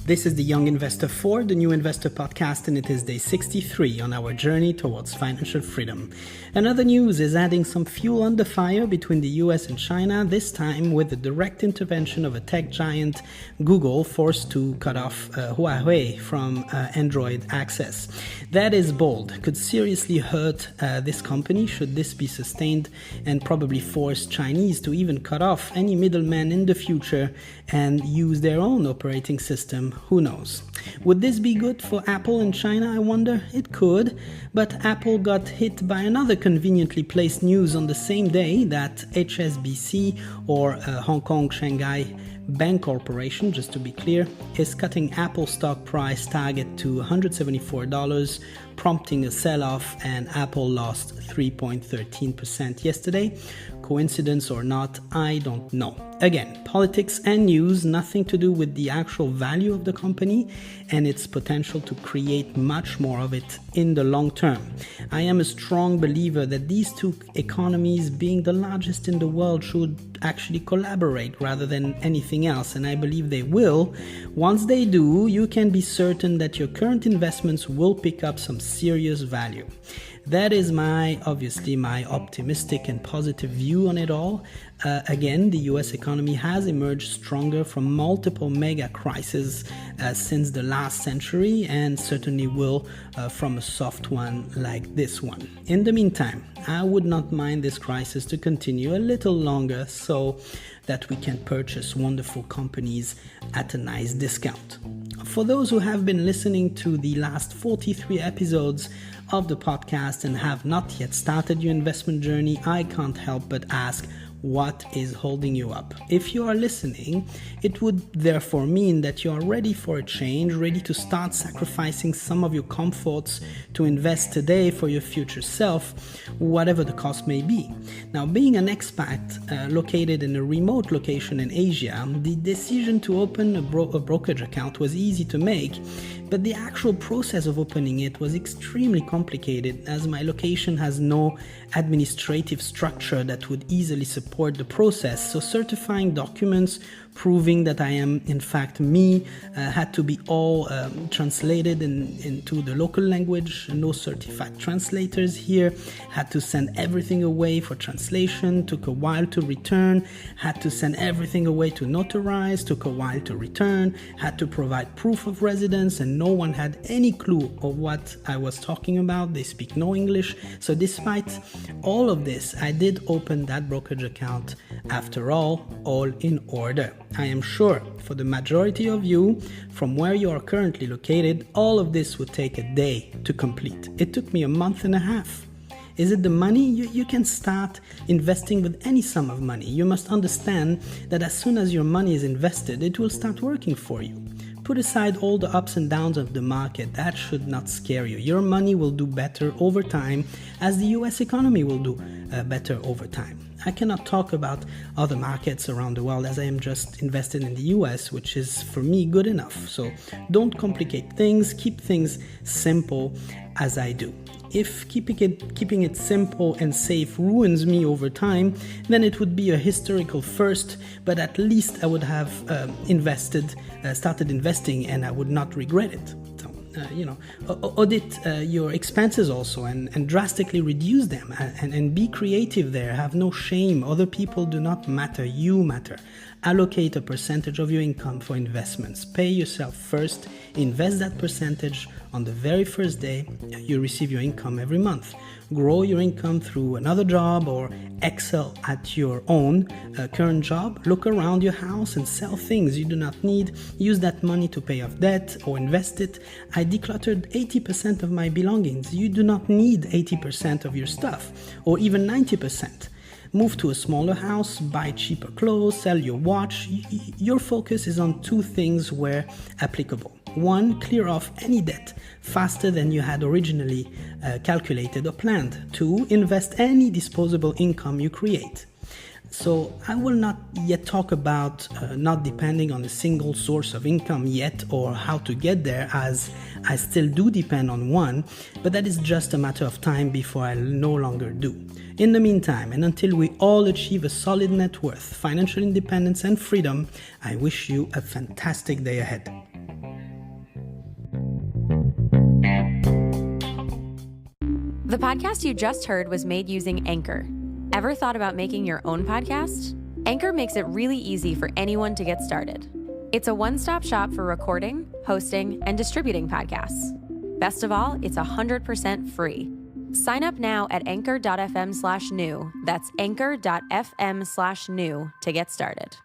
This is the Young Investor 4, the New Investor podcast, and it is day 63 on our journey towards financial freedom. Another news is adding some fuel on the fire between the US and China, this time with the direct intervention of a tech giant, Google, forced to cut off Huawei from Android access. That is bold, could seriously hurt this company should this be sustained, and probably force Chinese to even cut off any middleman in the future and use their own operating system. Who knows? Would this be good for Apple in China, I wonder? It could, but Apple got hit by another conveniently placed news on the same day that HSBC, or Hong Kong Shanghai Bank Corporation, just to be clear, is cutting Apple stock price target to $174, prompting a sell-off, and Apple lost 3.13% yesterday. Coincidence or not, I don't know. Again, politics and news, nothing to do with the actual value of the company and its potential to create much more of it in the long term. I am a strong believer that these two economies, being the largest in the world, should actually collaborate rather than anything else, and I believe they will. Once they do, you can be certain that your current investments will pick up some serious value. That is obviously my optimistic and positive view on it all. Again, the US economy has emerged stronger from multiple mega crises since the last century, and certainly will from a soft one like this one. In the meantime, I would not mind this crisis to continue a little longer so that we can purchase wonderful companies at a nice discount. For those who have been listening to the last 43 episodes of the podcast and have not yet started your investment journey, I can't help but ask, what is holding you up? If you are listening, it would therefore mean that you are ready for a change, ready to start sacrificing some of your comforts to invest today for your future self, whatever the cost may be. Now, being an expat located in a remote location in Asia, the decision to open a brokerage account was easy to make, but the actual process of opening it was extremely complicated, as my location has no administrative structure that would easily support the process. So certifying documents proving that I am in fact me had to be all translated into the local language. No certified translators here. Had to send everything away for translation. Took a while to return. Had to send everything away to notarize. Took a while to return. Had to provide proof of residence, and no one had any clue of what I was talking about. They speak no English. So despite all of this, I did open that brokerage account after all in order. I am sure for the majority of you, from where you are currently located, all of this would take a day to complete. It took me a month and a half. Is it the money? You can start investing with any sum of money. You must understand that as soon as your money is invested, it will start working for you. Put aside all the ups and downs of the market. That should not scare you. Your money will do better over time, as the US economy will do better over time. I cannot talk about other markets around the world, as I am just invested in the US, which is for me good enough. So don't complicate things, keep things simple as I do. If keeping it simple and safe ruins me over time, then it would be a historical first, but at least I would have started investing, and I would not regret it. Audit your expenses also and drastically reduce them, and be creative there. Have no shame. Other people do not matter. You matter. Allocate a percentage of your income for investments. Pay yourself first. Invest that percentage on the very first day you receive your income every month. Grow your income through another job or excel at your own current job. Look around your house and sell things you do not need. Use that money to pay off debt or invest it. I decluttered 80% of my belongings. You do not need 80% of your stuff, or even 90%. Move to a smaller house, buy cheaper clothes, sell your watch. Your focus is on two things where applicable. One, clear off any debt faster than you had originally calculated or planned. Two, invest any disposable income you create. So I will not yet talk about not depending on a single source of income yet or how to get there, as I still do depend on one, but that is just a matter of time before I no longer do. In the meantime, and until we all achieve a solid net worth, financial independence and freedom, I wish you a fantastic day ahead. The podcast you just heard was made using Anchor. Ever thought about making your own podcast? Anchor makes it really easy for anyone to get started. It's a one-stop shop for recording, hosting, and distributing podcasts. Best of all, it's 100% free. Sign up now at anchor.fm/new. That's anchor.fm/new to get started.